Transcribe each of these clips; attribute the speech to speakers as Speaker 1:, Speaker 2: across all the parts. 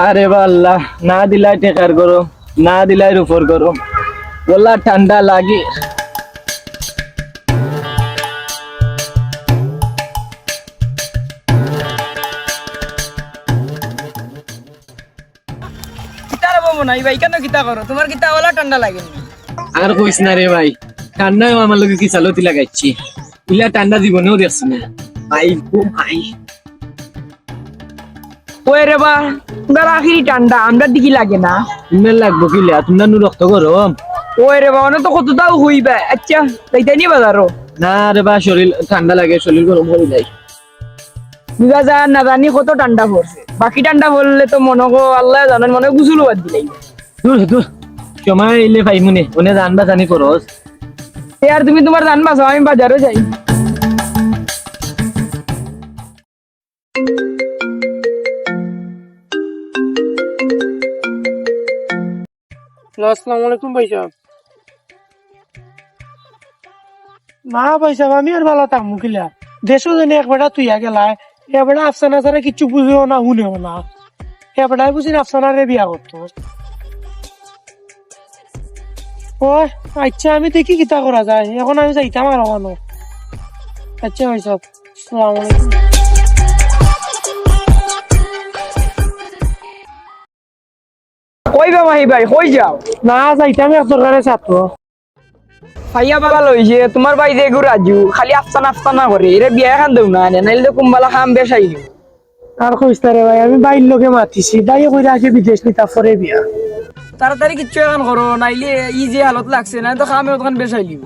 Speaker 1: আরে আল্লাহ, না দিলাই টেকার গরম, না দিলাই রূপর গরম, গলা ঠান্ডা লাগে।
Speaker 2: নাই ভাই কেন কিতা করো, তোমার কিতা ওলা ঠান্ডা লাগে?
Speaker 1: আর কইস না রে ভাই, ঠান্ডায় আমার লোকে কি চালতি লাগাইছি, ইলা ঠান্ডা জীবনেও দেখছি না ভাই। ভাই
Speaker 2: ওই রে বা তোমার আখিরি ঠান্ডা আমরা দিকে লাগে না।
Speaker 1: তুমি লাগবো কিলা, তোমার নু রক্ত গরম।
Speaker 2: ওই রে বা অনেক তো কত দাও হইবে। আচ্ছা তাইতে নিয়ে বাজারো
Speaker 1: না রে বা, শরীর ঠান্ডা লাগে, শরীর গরম হয়ে যায়।
Speaker 2: বুঝা যায় না জানি কত ঠান্ডা পড়ছে, বাকি ঠান্ডা পড়লে তো মনে গো আল্লাহ জানেন মনে গুসুলো বাদ দিলাই।
Speaker 1: দূর দূর, সময় এলে ভাই মনে মনে জানবা জানি করস।
Speaker 2: আর তুমি তোমার জানবা আমি বাজারে যাই।
Speaker 3: আসসালামু আলাইকুম ভাই সাহেব। না ভাই সাহেব, আমি আর ভালো থাকবো কিলা, দেশও জানি একবারটা তুই গেলায়, এবারে আফসানা ছাড়া কিচ্ছু বুঝেও না শুনেও না, এবারে বুঝি আফসানারে বিয়া করতো। ও আচ্ছা, আমি দেখি কিতা করা যায়, এখন আমি যাইতাম আর মানো। আচ্ছা ভাই সাহেব, আসসালামু আলাইকুম।
Speaker 2: কই বা মাহি ভাই কই যাও?
Speaker 3: না যাইতাম এক দরকারে ছাত্র।
Speaker 2: ভাইয়া বাবা লইছে তোমার ভাই যে গু রাজু খালি আফসানা আফসানা করে, এরে বিয়া খান দেও না, নাইলে কুম্বালা খাম বেসাই দিও।
Speaker 3: আর কইস রে ভাই, আমি বাইর লোকে মাতিছি, দায়ী কইরা আগে বিদেশ নিতা পরে বিয়া।
Speaker 2: তাড়াতাড়ি কিচ্ছু এখন করো, নাইলে ই যে হালত লাগছে না তো খামে ওখান বেসাই দিব।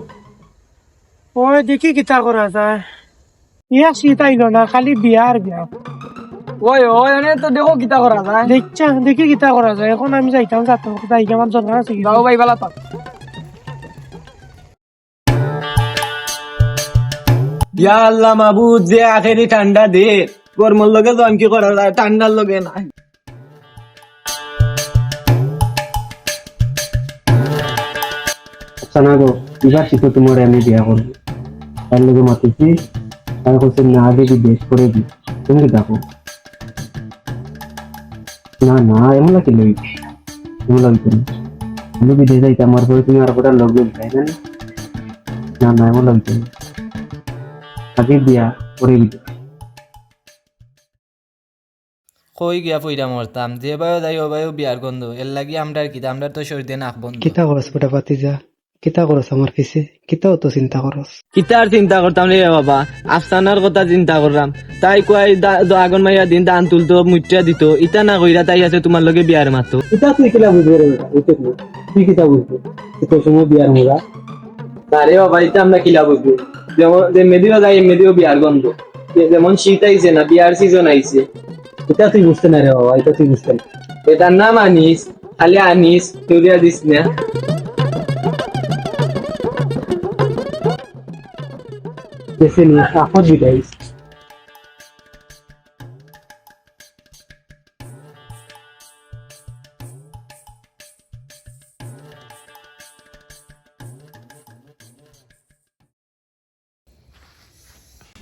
Speaker 3: ওই দেখি কিতা করা যায়, ইয়া শীত আইলো না, খালি বিয়া আর বিয়া।
Speaker 2: ওই ওই এনে তো দেখো কিতা করা যায়।
Speaker 3: দেখছা দেখি কিতা করা যায়, এখন আমি যাইতাম ছাত্র, যাই আমার দরকার আছে।
Speaker 2: যাও ভাই বালা থাক।
Speaker 1: ইয়া আল্লাহ মাবুদ, যে আখেরি ঠান্ডা দে, গরমের লগে তো কি করা যায়, ঠান্ডার লগে না।
Speaker 4: আচ্ছা না গো, এবার শীত তোমার আমি বিয়া করবো, তার লোকে মাতিছি, তার হচ্ছে না আগে বিদেশ করে দি, তুমি কি দেখো? না না, এমন কি লই, এমন লাগবে না, আমি বিদেশ যাইতে আমার পরে তুমি আর কোথাও লোক তাই না? না না, এমন লাগবে না, আগে বিয়া করে দিতে।
Speaker 5: কই গিয়া পইরা মরতাম, যে বায়ু যাই ও বায়ু বিয়ার গন্ধ, এর লাগি আমরার কিতা আমরা তো শরীরে নাক বন্ধ।
Speaker 4: কিতা করস বেটা পাতিজা, কিতা করস আমার পিছে, কিতাও তো চিন্তা করস।
Speaker 1: কিতার চিন্তা করতাম রে বাবা, আফসানার কথা চিন্তা করলাম, তাই কয় আগুন মাইয়া দিন দান তুলতো, মুইটা দিত, ইটা না কইরা তাই আছে তোমার লগে বিয়ার মাতো।
Speaker 4: কিতা তুই কিলা বুঝবে রে বেটা, এটা তুই কিতা বুঝবে, তোর সময় বিয়ার মোরা।
Speaker 1: আরে বাবা, এটা আমরা কিলা বুঝবো, যেমন যে মেদিও যাই মেদিও বিয়ার গন্ধ, যেমন শীত আইছে না, বিয়ার সিজন আইছে।
Speaker 4: এটা তুই বুঝতে না রে বাবা, এটা তুই বুঝতে না।
Speaker 1: এটার নাম আনিস, খালি আনিস, তুলিয়া দিস না।
Speaker 4: দেশে নিয়ে আপদ বিদাইস।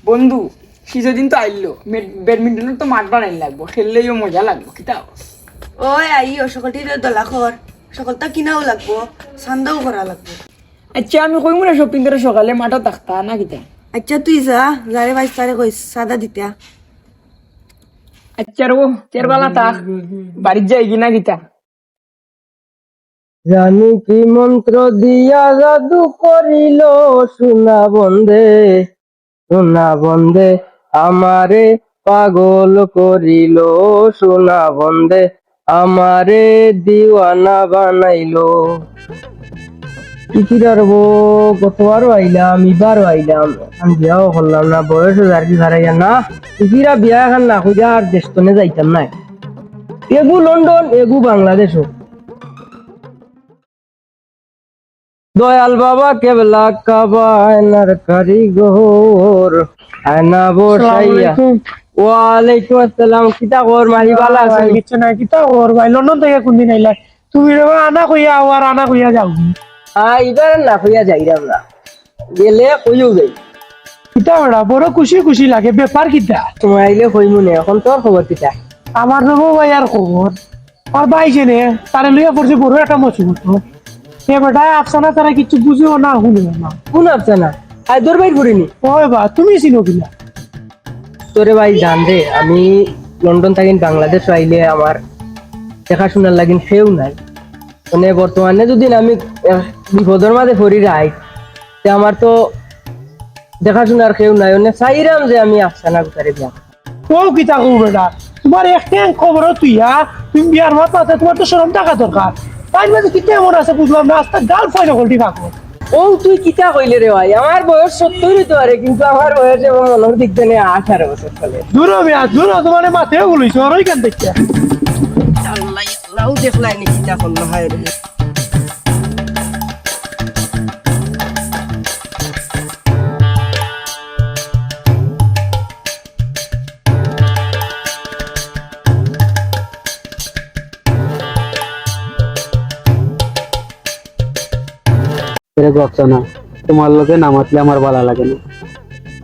Speaker 2: বন্ধু কিছুদিন তো আইলো, ব্যাডমিন্টনের তো মাঠ বানাই লাগবো, খেললেও মজা লাগবো কিতা।
Speaker 6: ওই আইও সকলটি দলা খবর, সকলটা কিনাও লাগবো, সান্দাও করা লাগবো।
Speaker 2: আচ্ছা আমি কই মনে শপিং করে সকালে মাঠও থাকতা না কিতা।
Speaker 6: আচ্ছা তুই যা, যারে বাইশ তারে কইস সাদা দিতা।
Speaker 2: আচ্ছা রো চেরবালা থাক, বাড়ির যাই কিনা কিতা।
Speaker 1: জানি কি মন্ত্র দিয়া জাদু করিল, সোনা বন্ধে সোনা বন্ধে আমারে পাগল করিল, সোনা বন্ধে আমারে দিওয়ানা বানাইলো। কি করবো, গতবারও আইলাম, এবারও আইলাম, আমি বিয়াও করলাম না, বয়সও আর কি হারাইয়া না, ইকিরা বিয়া এখন না খুঁজা আর দেশতনে যাইতাম না। এগু লন্ডন, এগু বাংলাদেশও। দয়াল বাবা কেবলা কাবা আয়নার কারিগর আয়না বসাইয়া ওয়ালাইকুম আসসালাম কিতা খবর মাহি বালা আছেন
Speaker 3: কিছু নাই কিতা ওর ভাই লন্ডন থেকে কোনদিন আইলা তুমি রে আনা কইয়া আর আনা কইয়া যাও
Speaker 1: এবার না হইয়া যাই আমরা গেলে কইও যাই
Speaker 3: কিতা ওরা বড় খুশি খুশি লাগে ব্যাপার কিতা
Speaker 1: তোমার আইলে কইমু না এখন তোর খবর কিতা
Speaker 3: আমার নবো ভাই আর খবর আর ভাই জেনে তারে লইয়া পড়ছে বড় একটা মুসিবত এ বেটা আফসানা তারা কিছু বুঝেও না শুনেও না
Speaker 1: কোন আছে না আইদর বাইর করিনি
Speaker 3: ওই বা তুমি চিনো কিনা
Speaker 1: তোরে ভাই জান রে আমি লন্ডন থাকি বাংলাদেশ আইলে আমার দেখাশোনার লাগিন সেও নাই মানে বর্তমানে যদি আমি বিপদের মাঝে পড়ি রাই আমার তো দেখাশোনার কেউ নাই মানে চাইরাম যে আমি আফসানা গুতারে বিয়া
Speaker 3: ও কিতা কও বেটা তোমার একটা খবর তুইয়া তুমি বিয়ার মাথা আছে তোমার তো শরম টাকা দরকার তাই মাঝে কিতা এমন আছে বুঝলাম না আস্তে গাল ফাইনা গল্টি কাকো
Speaker 1: ও তুই কিতা কইলে রে ভাই আমার বয়স 70 হইতে পারে কিন্তু আমার বয়স এবং মনের দিক থেকে 18 বছর চলে
Speaker 3: দূর বিয়া দূর তোমার মাথায় বলিস আর ওই কেন দেখিয়া
Speaker 1: আল্লাহ আল্লাহ দেখলাই নি কিতা করলো হায় রে
Speaker 4: এরকম আফসানা তোমার লোকে নামাতলে আমার ভালো লাগে না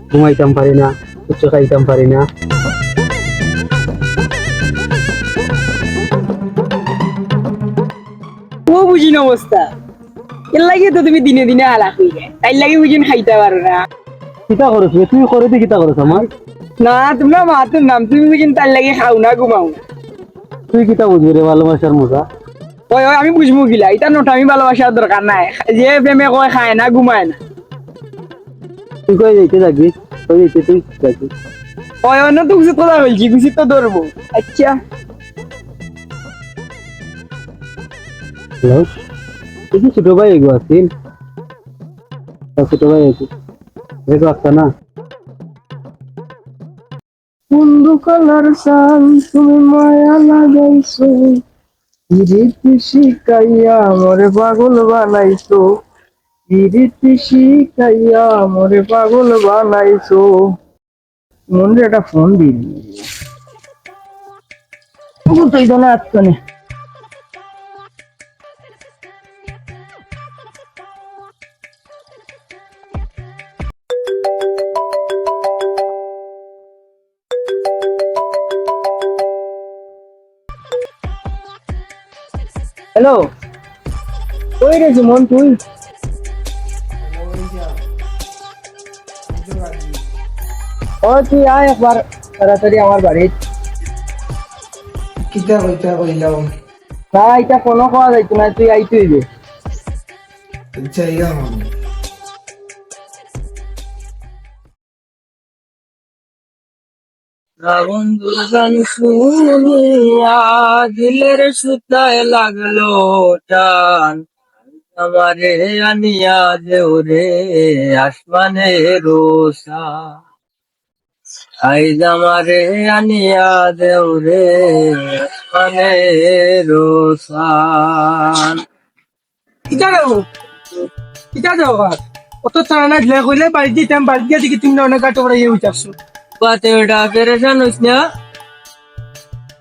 Speaker 4: ঘুমাইতাম পারি না কিছু খাইতাম পারি না
Speaker 2: ও বুঝি না অবস্থা এর লাগে তো তুমি দিনে দিনে হালাক হয়ে যায় তাই লাগে বুঝিন খাইতে পারো না
Speaker 4: কিতা করছ তুই করে দি কিতা করছ আমার
Speaker 2: না তোমরা মাতুর নাম তুমি বুঝিন তার লাগে খাও না ঘুমাও না
Speaker 4: তুই কিতা বুঝবি রে ভালোবাসার মজা
Speaker 2: ওই ওই আমি বুঝবো গিলা এটা নোট আমি ভালোবাসার দরকার নাই যে প্রেমে কয় খায় না ঘুমায় না
Speaker 4: তুই কই যাইতে থাকবি কই যাইতে তুই থাকবি
Speaker 2: ওই অন্য তো কিছু কথা বলছি কিছু তো ধরবো আচ্ছা
Speaker 4: হ্যালো তুই কি ছোট ভাই এগো আছিস ছোট ভাই আছিস এগো আফসানা
Speaker 1: বন্ধু কালার সান তুমি মায়া লাগাইছো রীতি শিখাইয়া মোরে পাগল বানাইছো রীতি শিখাইয়া মোরে পাগল বানাইছো মনে একটা ফোন দিবি তুই তো না আত্মনে হ্যালো কই রে মন তুই ও তুই আয় একবার তাড়াতাড়ি আমার বাড়ি
Speaker 7: কিতা কইতা কইলাম
Speaker 1: না এটা কোনো কোয়া যাইতো না তুই আইতে হইবে
Speaker 7: যাইলাম
Speaker 1: বন্ধুর গান শুনিয়া দিলের সুতায় লাগলো টান আমারে আনিয়া দেও রে আসমানে রোসা আইজ আমারে আনিয়া দেও রে আসমানে রোসান
Speaker 3: কিতা যাবো কিতা যাবো অত চানা ঢিলে কইলে বাড়ি দিতাম বাড়ি দিয়ে দিকে তুমি অনেক গাটো করে ইয়ে উঠাচ্ছো
Speaker 1: বাতে বেটা পেরেশান হইস না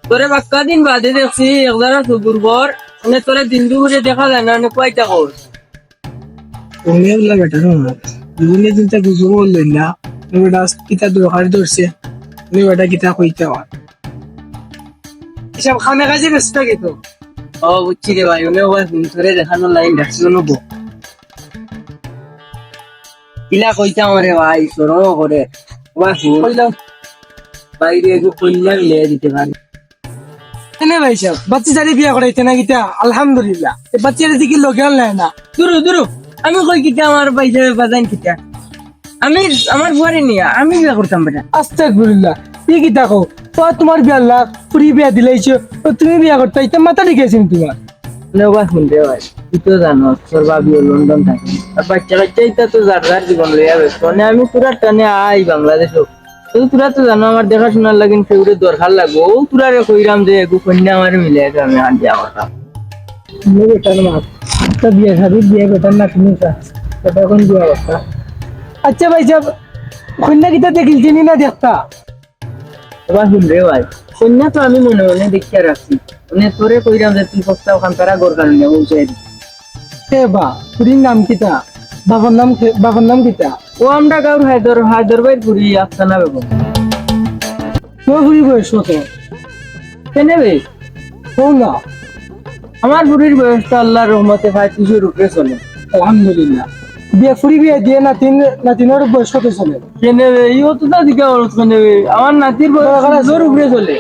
Speaker 1: তোরে বাক্কা দিন বাদে দেখছি একদারা সুপুর পর মানে তোরে দিন দুপুরে দেখা যায় না অনেক কয়টা কর
Speaker 3: তুমি বললা বেটা না দুনিয়া চিন্তা কিছু বললো না বেটা কিতা দরকার ধরছে তুমি বেটা কিতা কইতে হয় এসব খামে কাজে ব্যস্ত কিন্তু
Speaker 1: ও বুঝছি রে ভাই উনি ওই তোরে দেখানোর লাইন দেখছি নেবো কিলা কইতাম রে ভাই সরম করে কইলাম বাইরে একটু কইলাম লিয়ে দিতে পারি
Speaker 3: এনে ভাই সাহেব বাচ্চা জারি বিয়া করাইতে না কিতা আলহামদুলিল্লাহ এই বাচ্চার দিকে লোকে আনলে না
Speaker 1: দূরু দূরু আমি কই কিতা আমার পয়সা বাজান কিতা আমি আমার ঘরে নিয়ে আমি বিয়া করতাম বেটা
Speaker 3: আস্তাগফিরুল্লাহ কি কিতা কও তো তোমার বিয়া লাগ পুরি বিয়া দিলাইছো তো তুমি বিয়া করতে ইতা মাথা ঢেকেছিস তোমার
Speaker 1: নেবা শুনতে ভাই তুই তো জানো তোর ভাবিও লন্ডন থাকে আর বাচ্চা কাচ্চা ইতা তো যার যার জীবন লইয়া ব্যস্ত মানে আমি পুরা টানে আই বাংলাদেশও তুই তোরা তো জানো আমার দেখাশোনার লাগিন সেগুলো দরকার লাগবো ও তোরা রে কইরাম যে একটু কন্যা আমার মিলে আমি হাত দিয়া কথা
Speaker 3: বেটার মা তো বিয়ে শাদি বিয়ে বেটার না তুমি এটা এখন বিয়ে কথা আচ্ছা ভাই সাহেব কন্যা কিতা দেখিল চিনি না দেখতা
Speaker 1: এবার শুনবে ভাই কন্যা তো আমি মনে মনে দেখিয়া রাখছি মানে তোরে কইরাম যে তুই প্রস্তাব খান তারা গোর কারণে বলছে
Speaker 3: হে বা পুরীর নাম কিতা বাবার নাম কিতা
Speaker 1: ও আমরা গাঁর হায়দর ভাই পুরি আফসানা বেগম
Speaker 3: তোর পুরী বয়স কত
Speaker 1: কেনে বে
Speaker 3: বল না
Speaker 1: আমার বুড়ির বয়সটা আল্লাহর রহমতে 35 উপরে চলে
Speaker 3: আলহামদুলিল্লাহ বিয়ে ফুরি বিয়ে দিয়ে নাতিনের বয়স কত চলে
Speaker 1: কেনে বে ইও তো দাদিকে বলত কেনে বে আমার নাতির বয়স জোর উপরে চলে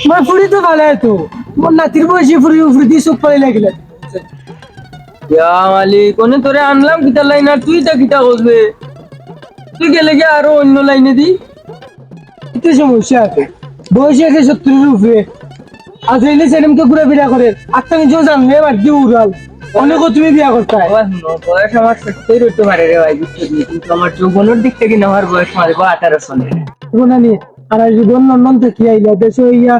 Speaker 3: মানে ফুরি তো ভালো তো তোমার নাতির বয়সী ফুরি ফুরি দিয়ে চোখ পালি লাগিলে
Speaker 1: ইয়া মালিক কোনে তোরে আনলাম কিতা লাইন আর তুই তা কিতা করবে তুই গেলে কি আরো অন্য লাইনে দি
Speaker 3: এতে সমস্যা আছে বয়সী আছে 70 উপরে আজ এলে সেরমকে ঘুরে বিয়া করে আত্মা কিছু জানলে আর কি উড়াল অনেক তুমি বিয়া করতে হয়
Speaker 1: আবার শুনো, বয়স আমার 70 হইতে পারে রে ভাই বুঝছিস নি? কিন্তু আমার যৌবনের দিক থেকে না আমার বয়স মাঝে 18 চলে
Speaker 3: শোনানি আর আজ জীবন লন্ডন থেকে আইলা দেশে ইয়া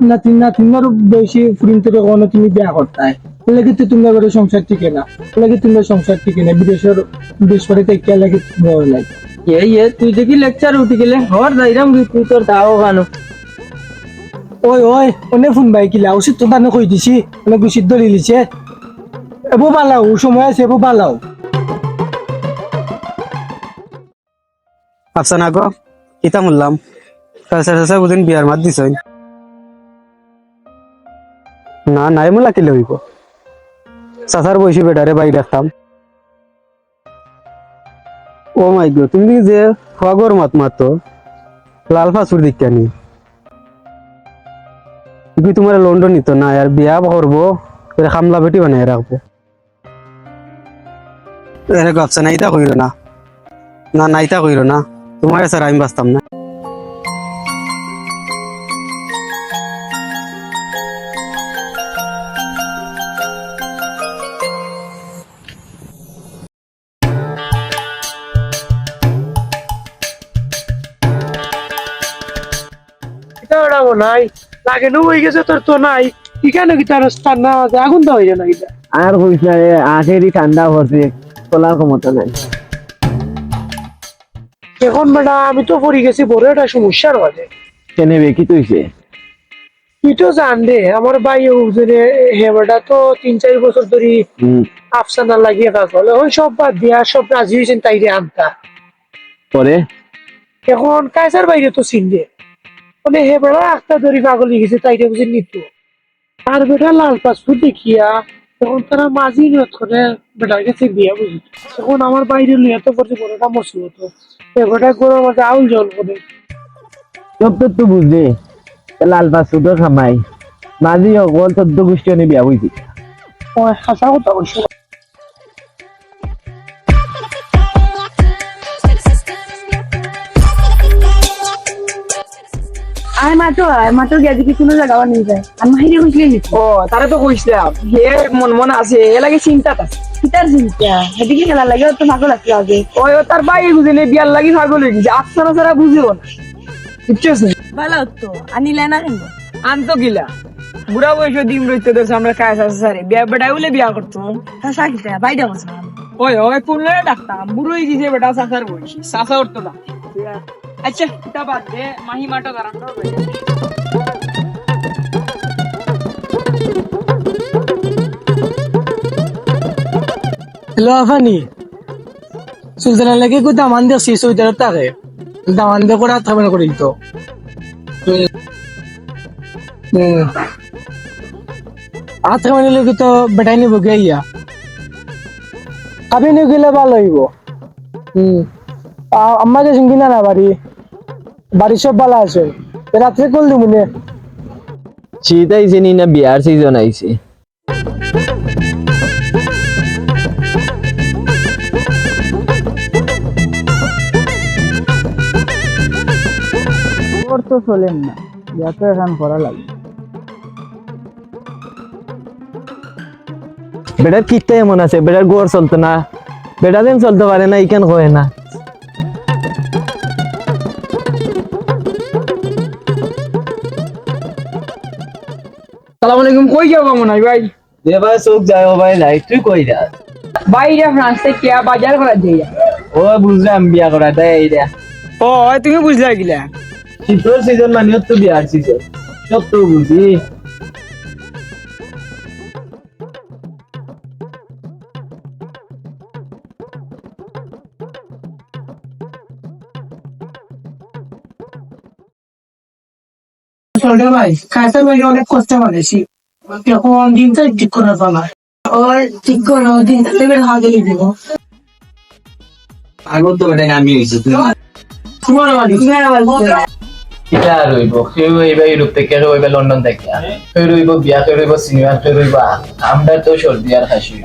Speaker 3: নাতিনার বেশি ফুরিনতে কোনো তুমি বিয়া করতে হয় বলে কিন্তু তুমি এবারে সংসার টিকে না বলে কি তুমি সংসার টিকে না বিদেশ করে থেকে লাগে ভয় নাই
Speaker 1: তুই দেখি লেকচার উঠে গেলে হর যাইরাম তুই তোর দাও গানো
Speaker 3: ওই অনেক ফোন বাই কিলা ওষুধ তো দানে কই দিছি অনেক ওষুধ ধরে লিছে এবো বালাও সময় আছে এবো বালাও
Speaker 4: আফসানা গো কিতা বললাম কাছে বুঝিন বিয়ার মাত দিছ না নাই মোলা কিলে হইব চাচার বয়সী বেটারে বাই রাখতাম ও মাই গো তুমি যে ফাগর মাত মাতো লাল ফাসুর দিকা নি তুমি তোমার লন্ডন নিত না আর বিয়া করবো খামলা বেটি বানাই রাখবো এরকম আফসানা ইতা কইর না না নাইতা কইর না তোমার স্যার আমি বাঁচতাম না
Speaker 3: এটা ওড়াবো নাই লাগে নো হয়ে গেছে তোর তো নাই এখানে কি তার স্থান না আছে আগুন তো হয়ে না এটা
Speaker 4: আর কইছ না আঠেরই ঠান্ডা পড়ছে তোলার ক্ষমতা নাই
Speaker 3: এখন বেটা আমি তো পড়ে গেছি বড় একটা সমস্যার মাঝে
Speaker 4: কেনে বে কি তুইছে
Speaker 3: তুই তো জান রে আমার ভাই ওজনে হে বেটা তো 3-4 বছর ধরে আফসানা লাগিয়ে কাজ বলে ওই সব বাদ দিয়া সব রাজি হয়েছেন তাইরে আনতা
Speaker 4: পরে
Speaker 3: এখন কায়সার বাইরে তো চিনবে মানে হে বেটা আখটা ধরে পাগল হয়ে গেছে তাইরে বুঝে নিত আর বেটা লাল পাসপোর্ট দেখিয়া তখন তারা মাঝি নিয়ত করে বেটার কাছে বিয়া বুঝি এখন আমার বাইরে লিয়া তো করছে বড়টা মুসিবত এ বেটা গরুর মাঝে আউল জল করে
Speaker 4: সব তো বুঝলে লাল পাস শুধু খামাই মাঝি অকল 14 গোষ্ঠী অনে বিয়া হইছি
Speaker 3: ওই হাসা কথা বলছে
Speaker 6: আর মাত্র গিয়ে দেখি কোনো জায়গা নিয়ে যায় আর মাহিরে কইছিলেন নি
Speaker 2: ও তারা তো কইছিলাম হে মন আছে এ লাগে চিন্তা আছে
Speaker 6: কিতার চিন্তা সেদিকে খেলা লাগে তো পাগল আছে আগে
Speaker 2: ওই ও তার বাই বুঝিনি বিয়ার লাগি পাগল হয়ে গেছে আফসানা ছাড়া বুঝিও না বুঝছিস
Speaker 6: ভালো তো আনিলে না কেন
Speaker 2: আনতো গিলা বুড়া বয়সে ডিম রইতে দেছে আমরা কাজ আছে সারে বিয়া বেটা বলে বিয়া করতো
Speaker 6: হাসা কিতা বাইরে বসে
Speaker 2: ওই কোনলে ডাক্তার বুড়ো হয়ে গেছে বেটা সাসার বয়সী সাসা উঠতো না আচ্ছা তা বাদ দে মাহি মাটা দাঁড়ানো
Speaker 3: হ্যালো আফানি সুলতানা লাগে কই দামান দেখছি সুইটার তাকে দামান দিয়ে করে থামেন করে দিত হাত থামানি লোক তো বেটাই নিব গিয়া আপনি নিয়ে গেলে ভালো হইব আমাকে সঙ্গী না বাড়ি সব ভালো আছে রাত্রে করলি মনে
Speaker 1: শীত আইছে নি না বিয়ার সিজন আইছে তো চলেন না যত এখন করা লাগে বেটার কিটা এমন আছে বেটার গোর চলতো না বেটা দিন চলতে পারে না ইকেন হয় না
Speaker 2: সালাম আলাইকুম কই যাবো মনে হয় ভাই
Speaker 1: যে ভাই চোখ যায় ও ভাই নাই তুই কই যা
Speaker 2: বাইরে ফ্রান্স থেকে বাজার করা যাই
Speaker 1: ও বুঝলাম বিয়া করা দেয় এই রে
Speaker 2: ও তুমি বুঝলা গিলা
Speaker 1: শীতর সিজন মানে তো বিয়ার সিজন সব তো বুঝি
Speaker 3: চলবে ভাই কাইসার ভাই অনেক কষ্ট করেছি এখন দিনটা ঠিক করে ফেলা
Speaker 6: ওর ঠিক করো দিন তুমি হাতে দিব
Speaker 1: আগত তো এটা আমি হইছি
Speaker 3: তোমার বাড়ি
Speaker 6: তুমি আবার বলতে
Speaker 1: কিটা রইব কেউ এইবার ইউরোপ থেকে কেউ এইবার লন্ডন থেকে কেউ রইব বিয়া কেউ রইব সিনেমা কেউ রইব আমরা তো সর্দি আর খাসি